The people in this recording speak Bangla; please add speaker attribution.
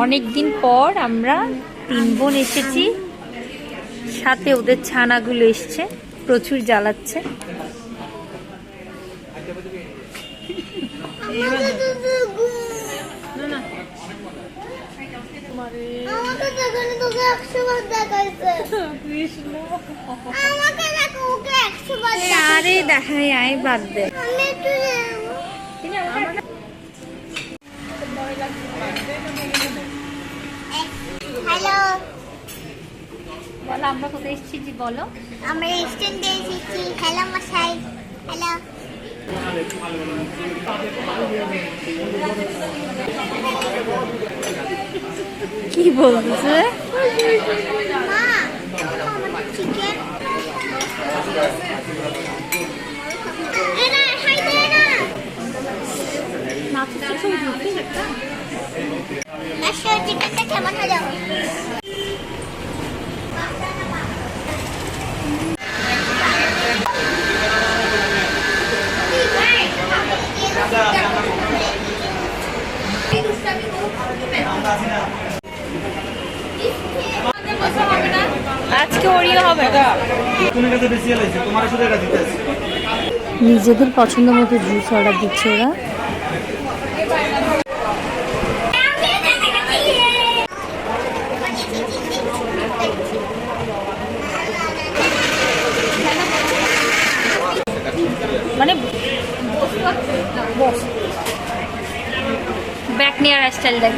Speaker 1: অনেক দিন পর আমরা 3 বোন এসেছি, সাথে ওদের ছানাগুলো এসছে, প্রচুর জ্বালাচ্ছে। আরে দেখাই আয়, বাদ দে।
Speaker 2: হ্যালো,
Speaker 1: বলো আমরা কোথায় এসেছি, বলো।
Speaker 2: আমরা স্ট্যান্ডে এসেছি। হ্যালো মশাই, হ্যালো।
Speaker 1: কি বলছে?
Speaker 2: মা, আমাদের চিকেন। এনা হাই দে না। আসো, চিকেনটা কেমন হলো?
Speaker 1: আজকে ওরিও হবে। নিজেদের পছন্দ মতো জুস অর্ডার দিচ্ছে ওরা। মানে ব্যাক নিয়ার স্টাইল দেখ।